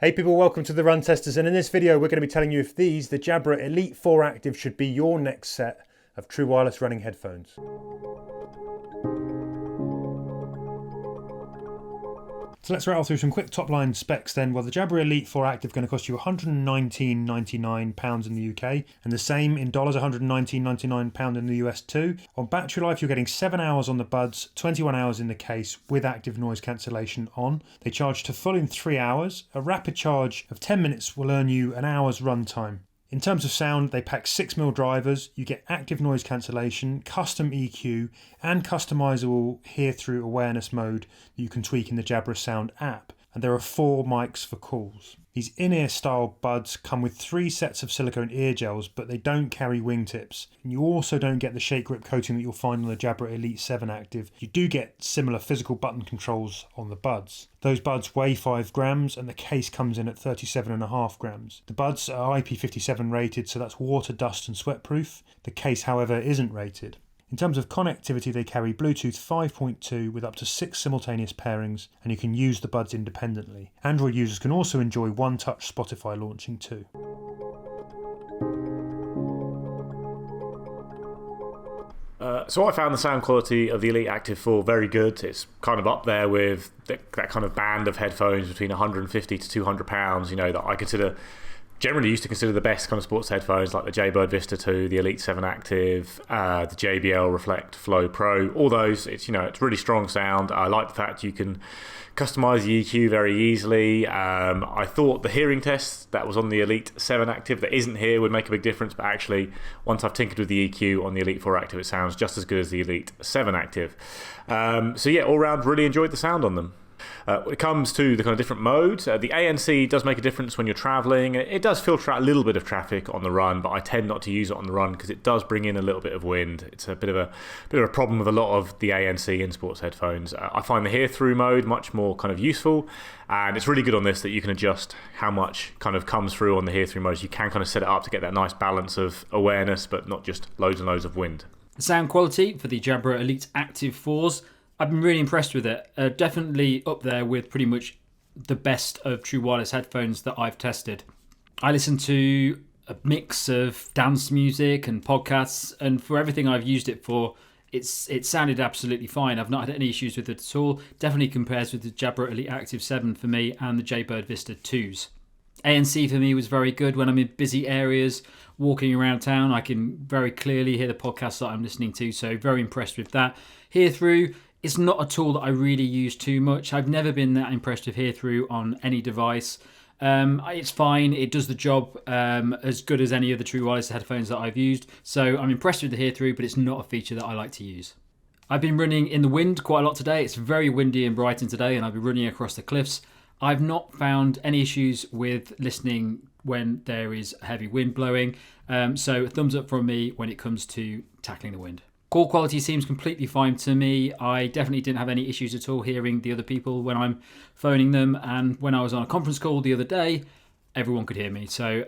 Hey people, welcome to the Run Testers, and in this video we're going to be telling you if these, the Jabra Elite 4 Active, should be your next set of true wireless running headphones. So let's rattle through some quick top line specs then. Well, the Jabra Elite 4 Active is going to cost you £119.99 in the UK, and the same in dollars, £119.99 in the US too. On battery life, you're getting 7 hours on the buds, 21 hours in the case with active noise cancellation on. They charge to full in 3 hours. A rapid charge of 10 minutes will earn you an hour's run time. In terms of sound, they pack 6mm drivers, you get active noise cancellation, custom EQ, and customizable hear-through awareness mode that you can tweak in the Jabra Sound app. And there are 4 mics for calls. These in-ear style buds come with 3 sets of silicone ear gels, but they don't carry wingtips. And you also don't get the shake grip coating that you'll find on the Jabra Elite 7 Active. You do get similar physical button controls on the buds. Those buds weigh 5 grams and the case comes in at 37.5 grams. The buds are IP57 rated, so that's water, dust and sweat proof. The case, however, isn't rated. In terms of connectivity, they carry Bluetooth 5.2 with up to 6 simultaneous pairings, and you can use the buds independently. Android users can also enjoy one-touch Spotify launching too. So I found the sound quality of the Elite Active 4 very good. It's kind of up there with that kind of band of headphones between 150 to 200 pounds, that I generally used to consider the best kind of sports headphones, like the Jaybird Vista 2, the Elite 7 Active, the JBL Reflect Flow Pro. All those, it's really strong sound. I like the fact you can customize the EQ very easily. I thought the hearing test that was on the Elite 7 Active that isn't here would make a big difference, but actually once I've tinkered with the EQ on the Elite 4 Active, it sounds just as good as the Elite 7 Active. So yeah, all round really enjoyed the sound on them. When it comes to the kind of different modes, the ANC does make a difference when you're traveling. It does filter out a little bit of traffic on the run, but I tend not to use it on the run because it does bring in a little bit of wind. It's a bit of a problem with a lot of the ANC in sports headphones. I find the hear-through mode much more kind of useful, and it's really good on this that you can adjust how much kind of comes through on the hear-through mode. You can kind of set it up to get that nice balance of awareness, but not just loads and loads of wind. The sound quality for the Jabra Elite Active 4s, I've been really impressed with it. Definitely up there with pretty much the best of true wireless headphones that I've tested. I listen to a mix of dance music and podcasts, and for everything I've used it for, it sounded absolutely fine. I've not had any issues with it at all. Definitely compares with the Jabra Elite Active 7 for me and the Jaybird Vista 2s. ANC for me was very good when I'm in busy areas, walking around town. I can very clearly hear the podcast that I'm listening to, so very impressed with that. Hear through, it's not a tool that I really use too much. I've never been that impressed with hear-through on any device. It's fine. It does the job as good as any of the true wireless headphones that I've used. So I'm impressed with the hear-through, but it's not a feature that I like to use. I've been running in the wind quite a lot today. It's very windy in Brighton today, and I've been running across the cliffs. I've not found any issues with listening when there is heavy wind blowing. So a thumbs up from me when it comes to tackling the wind. Call quality seems completely fine to me. I definitely didn't have any issues at all hearing the other people when I'm phoning them. And when I was on a conference call the other day, everyone could hear me. So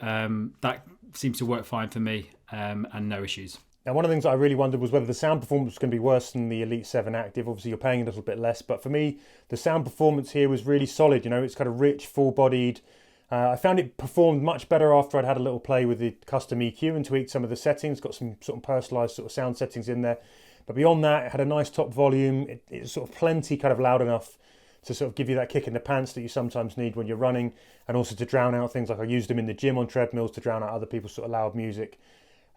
that seems to work fine for me and no issues. Now, one of the things that I really wondered was whether the sound performance was going to be worse than the Elite 7 Active. Obviously, you're paying a little bit less. But for me, the sound performance here was really solid. It's kind of rich, full-bodied. I found it performed much better after I'd had a little play with the custom EQ and tweaked some of the settings, got some sort of personalised sort of sound settings in there. But beyond that, it had a nice top volume. It's sort of plenty kind of loud enough to sort of give you that kick in the pants that you sometimes need when you're running, and also to drown out things like I used them in the gym on treadmills to drown out other people's sort of loud music.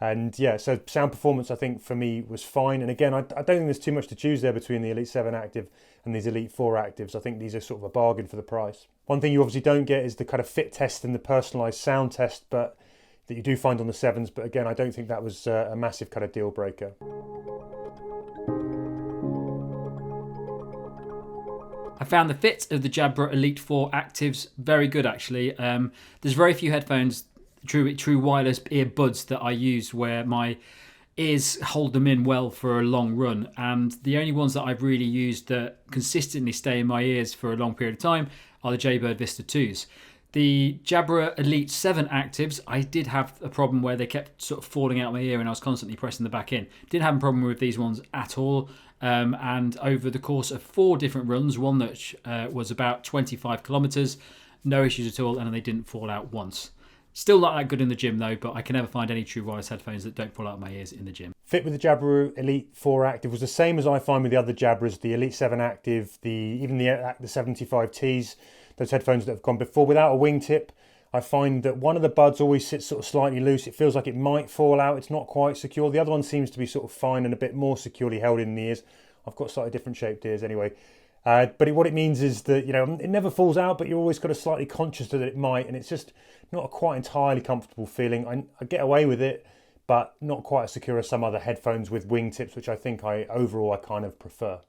And yeah, so sound performance I think for me was fine. And again, I don't think there's too much to choose there between the Elite 7 Active and these Elite 4 Actives. I think these are sort of a bargain for the price. One thing you obviously don't get is the kind of fit test and the personalised sound test, but that you do find on the 7s. But again, I don't think that was a massive kind of deal breaker. I found the fit of the Jabra Elite 4 Actives very good actually. There's very few headphones, true wireless earbuds that I use where my ears hold them in well for a long run, and the only ones that I've really used that consistently stay in my ears for a long period of time are the Jaybird Vista 2s. The Jabra Elite 7 Actives, I did have a problem where they kept sort of falling out my ear and I was constantly pressing the back in. Didn't have a problem with these ones at all. And over the course of 4 different runs, one that was about 25 kilometers, no issues at all, and they didn't fall out once. Still not that good in the gym though, but I can never find any true wireless headphones that don't fall out of my ears in the gym. Fit with the Jabra Elite 4 Active was the same as I find with the other Jabras, the Elite 7 Active, even the 75Ts, those headphones that have gone before. Without a wingtip, I find that one of the buds always sits sort of slightly loose. It feels like it might fall out. It's not quite secure. The other one seems to be sort of fine and a bit more securely held in the ears. I've got slightly different shaped ears anyway. But what it means is that, it never falls out, but you're always got to slightly conscious that it might, and it's just not a quite entirely comfortable feeling. I get away with it, but not quite as secure as some other headphones with wingtips, which I think overall I kind of prefer.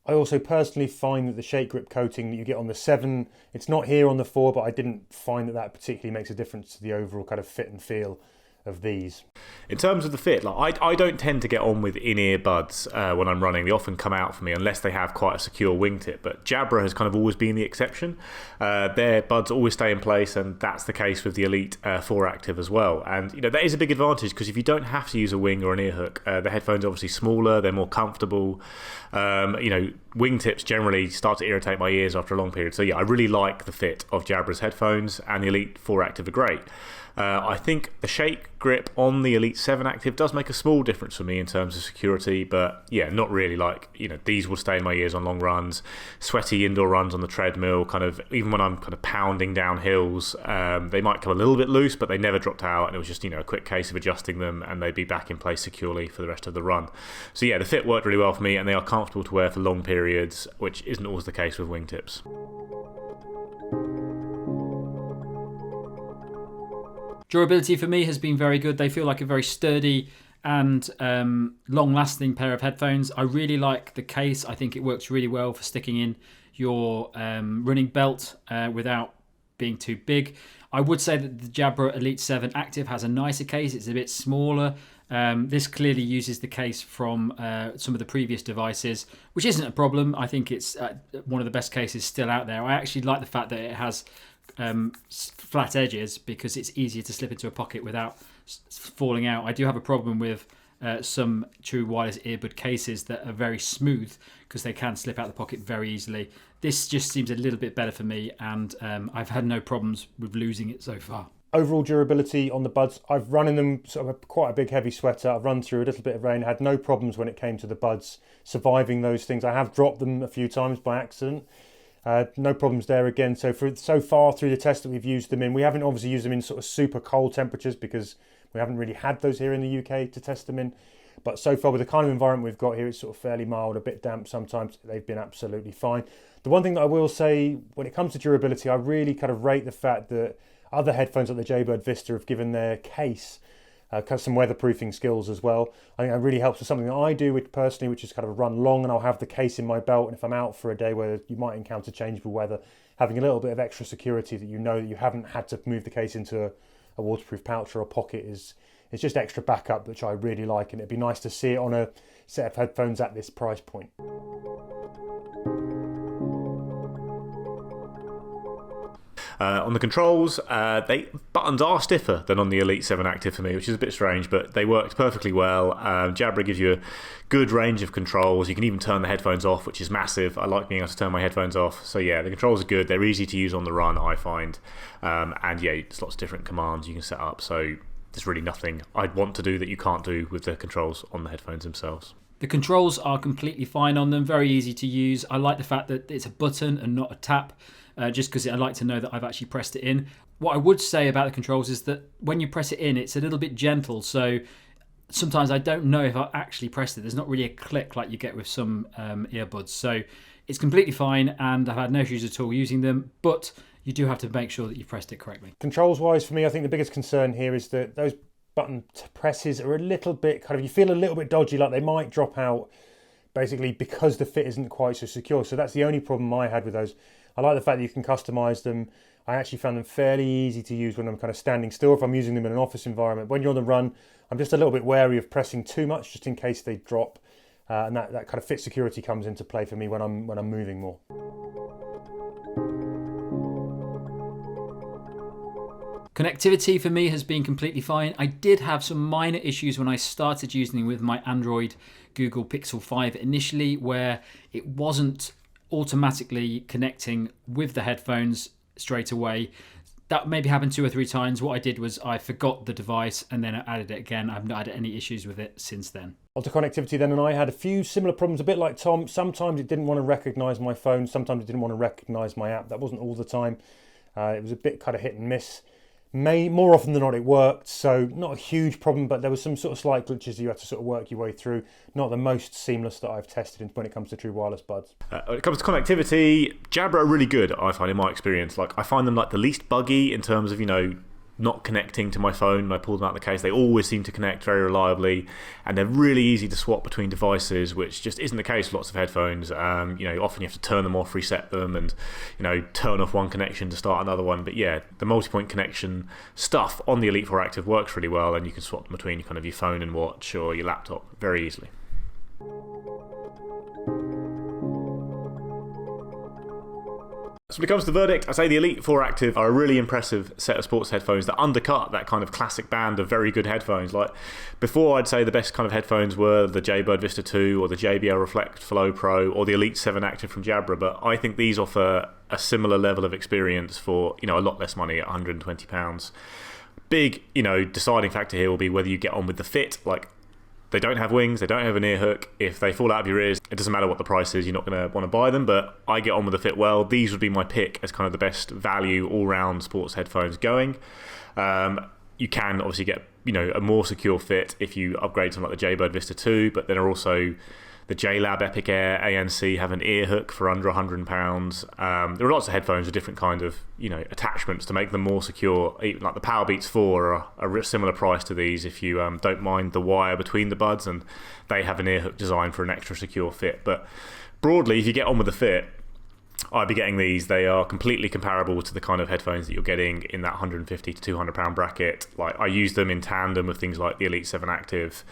I also personally find that the shake grip coating that you get on the 7, it's not here on the 4, but I didn't find that particularly makes a difference to the overall kind of fit and feel of these. In terms of the fit, I don't tend to get on with in-ear buds when I'm running. They often come out for me unless they have quite a secure wingtip, but Jabra has kind of always been the exception. Their buds always stay in place, and that's the case with the Elite 4 Active as well. And that is a big advantage, because if you don't have to use a wing or an ear hook, the headphones are obviously smaller, they're more comfortable. Wingtips generally start to irritate my ears after a long period. So yeah, I really like the fit of Jabra's headphones, and the Elite 4 Active are great. I think the shake grip on the Elite 7 Active does make a small difference for me in terms of security, but yeah, not really. These will stay in my ears on long runs, sweaty indoor runs on the treadmill, even when I'm kind of pounding down hills, they might come a little bit loose, but they never dropped out, and it was just, a quick case of adjusting them, and they'd be back in place securely for the rest of the run. So yeah, the fit worked really well for me, and they are comfortable to wear for long periods, which isn't always the case with wingtips. Durability for me has been very good. They feel like a very sturdy and long-lasting pair of headphones. I really like the case. I think it works really well for sticking in your running belt without being too big. I would say that the Jabra Elite 7 Active has a nicer case. It's a bit smaller. This clearly uses the case from some of the previous devices, which isn't a problem. I think it's one of the best cases still out there. I actually like the fact that it has flat edges, because it's easier to slip into a pocket without falling out. I do have a problem with some true wireless earbud cases that are very smooth, because they can slip out the pocket very easily. This just seems a little bit better for me, and I've had no problems with losing it so far. Overall durability on the buds, I've run in them sort of quite a big heavy sweater. I've run through a little bit of rain, had no problems when it came to the buds surviving those things. I have dropped them a few times by accident. No problems there again. So far through the test that we've used them in, we haven't obviously used them in sort of super cold temperatures, because we haven't really had those here in the UK to test them in. But so far, with the kind of environment we've got here, it's sort of fairly mild, a bit damp sometimes. They've been absolutely fine. The one thing that I will say, when it comes to durability, I really kind of rate the fact that other headphones like the Jaybird Vista have given their case some weatherproofing skills as well. I think that really helps with something that I do personally, which is kind of run long, and I'll have the case in my belt, and if I'm out for a day where you might encounter changeable weather, having a little bit of extra security that that you haven't had to move the case into a waterproof pouch or a pocket is just extra backup, which I really like, and it'd be nice to see it on a set of headphones at this price point. On the controls, buttons are stiffer than on the Elite 7 Active for me, which is a bit strange, but they worked perfectly well. Jabra gives you a good range of controls. You can even turn the headphones off, which is massive. I like being able to turn my headphones off. So yeah, the controls are good. They're easy to use on the run, I find. And yeah, there's lots of different commands you can set up. So there's really nothing I'd want to do that you can't do with the controls on the headphones themselves. The controls are completely fine on them, very easy to use. I like the fact that it's a button and not a tap, just because I like to know that I've actually pressed it in. What I would say about the controls is that when you press it in, it's a little bit gentle, so sometimes I don't know if I actually pressed it. There's not really a click like you get with some earbuds, so it's completely fine, and I've had no issues at all using them, but you do have to make sure that you pressed it correctly. Controls wise, for me, I think the biggest concern here is that those button presses are a little bit you feel a little bit dodgy, like they might drop out, basically because the fit isn't quite so secure. So that's the only problem I had with those. I like the fact that you can customize them. I actually found them fairly easy to use when I'm kind of standing still, if I'm using them in an office environment. When you're on the run, I'm just a little bit wary of pressing too much, just in case they drop, and that kind of fit security comes into play for me when I'm moving more. Connectivity for me has been completely fine. I did have some minor issues when I started using them with my Android Google Pixel 5 initially, where it wasn't automatically connecting with the headphones straight away. That maybe happened 2 or 3 times. What I did was I forgot the device and then I added it again. I've not had any issues with it since then. Onto connectivity then, and I had a few similar problems, a bit like Tom. Sometimes it didn't want to recognise my phone, sometimes it didn't want to recognise my app. That wasn't all the time. It was a bit kind of hit and miss. More often than not it worked, so not a huge problem, but there was some sort of slight glitches you had to sort of work your way through. Not the most seamless that I've tested when it comes to true wireless buds. When it comes to connectivity, Jabra are really good, I find, in my experience. Like, I find them like the least buggy in terms of, not connecting to my phone when I pull them out of the case. They always seem to connect very reliably, and they're really easy to swap between devices, which just isn't the case with lots of headphones. Often you have to turn them off, reset them, and turn off one connection to start another one. But yeah, the multi-point connection stuff on the Elite 4 Active works really well, and you can swap them between your phone and watch or your laptop very easily. So when it comes to the verdict, I say the Elite 4 Active are a really impressive set of sports headphones that undercut that kind of classic band of very good headphones. Like, before, I'd say the best kind of headphones were the Jaybird Vista 2 or the JBL Reflect Flow Pro or the Elite 7 Active from Jabra, but I think these offer a similar level of experience for a lot less money at £120. Big deciding factor here will be whether you get on with the fit. Like, they don't have wings, they don't have an ear hook. If they fall out of your ears, it doesn't matter what the price is, you're not going to want to buy them, but I get on with the fit well. These would be my pick as kind of the best value all-round sports headphones going. You can obviously get a more secure fit if you upgrade something like the Jaybird Vista 2, but then are also the JLab Epic Air ANC have an ear hook for under £100. There are lots of headphones with different kind of attachments to make them more secure. Even like the Powerbeats 4 are a similar price to these if you don't mind the wire between the buds, and they have an ear hook design for an extra secure fit. But broadly, if you get on with the fit, I'd be getting these. They are completely comparable to the kind of headphones that you're getting in that £150 to £200 bracket. Like, I use them in tandem with things like the Elite 7 Active,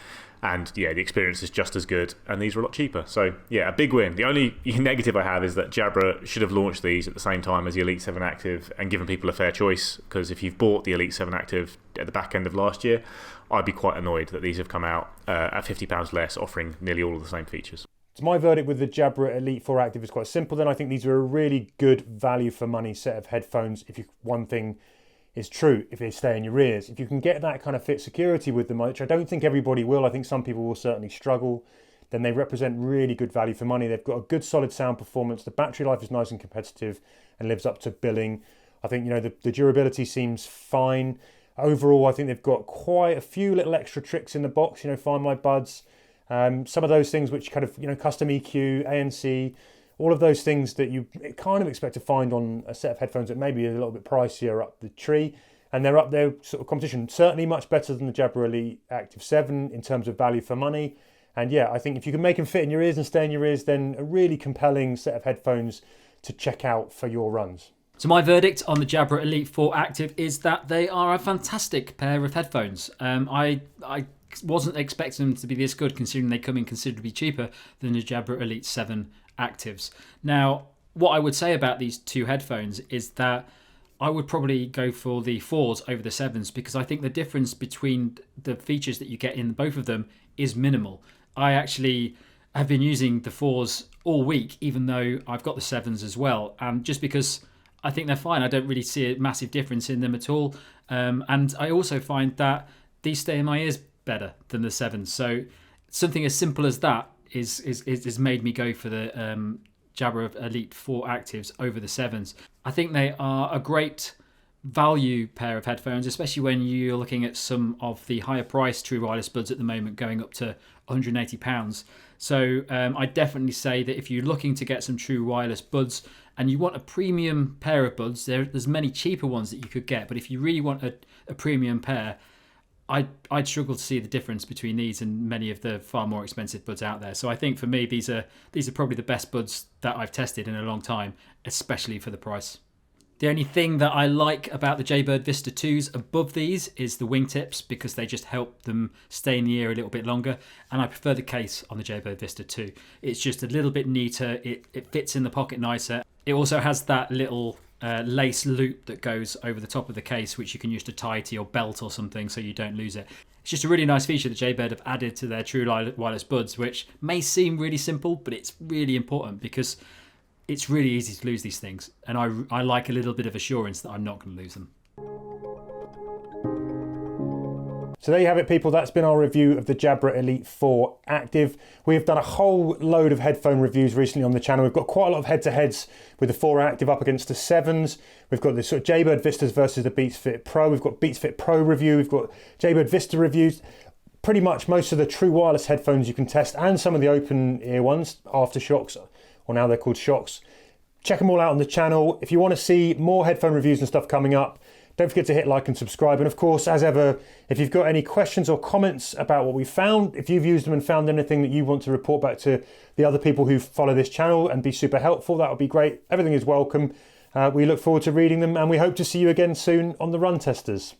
and yeah, the experience is just as good, and these are a lot cheaper. So yeah, a big win. The only negative I have is that Jabra should have launched these at the same time as the Elite 7 Active and given people a fair choice, because if you've bought the Elite 7 Active at the back end of last year, I'd be quite annoyed that these have come out at £50 less, offering nearly all of the same features. So my verdict with the Jabra Elite 4 Active is quite simple then. I think these are a really good value for money set of headphones. One thing is true, if they stay in your ears. If you can get that kind of fit security with them, which I don't think everybody will, I think some people will certainly struggle, then they represent really good value for money. They've got a good solid sound performance. The battery life is nice and competitive and lives up to billing. I think the durability seems fine. Overall, I think they've got quite a few little extra tricks in the box. Find my buds. Some of those things which kind of, custom EQ, ANC, all of those things that you kind of expect to find on a set of headphones that maybe are a little bit pricier up the tree. And they're up there sort of competition. Certainly much better than the Jabra Elite Active 7 in terms of value for money. And yeah, I think if you can make them fit in your ears and stay in your ears, then a really compelling set of headphones to check out for your runs. So my verdict on the Jabra Elite 4 Active is that they are a fantastic pair of headphones. I wasn't expecting them to be this good, considering they come in considerably cheaper than the Jabra Elite 7 Actives. Now, what I would say about these two headphones is that I would probably go for the 4s over the 7s, because I think the difference between the features that you get in both of them is minimal. I actually have been using the 4s all week, even though I've got the 7s as well. And just because I think they're fine, I don't really see a massive difference in them at all. And I also find that these stay in my ears better than the 7s. So something as simple as that is made me go for the Jabra Elite 4 Actives over the 7s. I think they are a great value pair of headphones, especially when you're looking at some of the higher priced true wireless buds at the moment going up to £180. So I definitely say that if you're looking to get some true wireless buds and you want a premium pair of buds, there's many cheaper ones that you could get, but if you really want a premium pair, I'd struggle to see the difference between these and many of the far more expensive buds out there. So I think for me, these are probably the best buds that I've tested in a long time, especially for the price. The only thing that I like about the Jaybird Vista 2s above these is the wingtips, because they just help them stay in the ear a little bit longer. And I prefer the case on the Jaybird Vista 2. It's just a little bit neater. It fits in the pocket nicer. It also has that little lace loop that goes over the top of the case, which you can use to tie to your belt or something so you don't lose it. It's just a really nice feature that Jaybird have added to their true wireless buds, which may seem really simple, but it's really important, because it's really easy to lose these things. And I like a little bit of assurance that I'm not going to lose them. So there you have it, people. That's been our review of the Jabra Elite 4 Active. We have done a whole load of headphone reviews recently on the channel. We've got quite a lot of head-to-heads with the 4 Active up against the 7s. We've got the sort of Jaybird Vistas versus the Beats Fit Pro. We've got Beats Fit Pro review. We've got Jaybird Vista reviews. Pretty much most of the true wireless headphones you can test, and some of the open ear ones, Aftershocks, or now they're called Shocks. Check them all out on the channel. If you want to see more headphone reviews and stuff coming up, don't forget to hit like and subscribe. And of course, as ever, if you've got any questions or comments about what we found, if you've used them and found anything that you want to report back to the other people who follow this channel and be super helpful, that would be great. Everything is welcome. We look forward to reading them, and we hope to see you again soon on the Run Testers.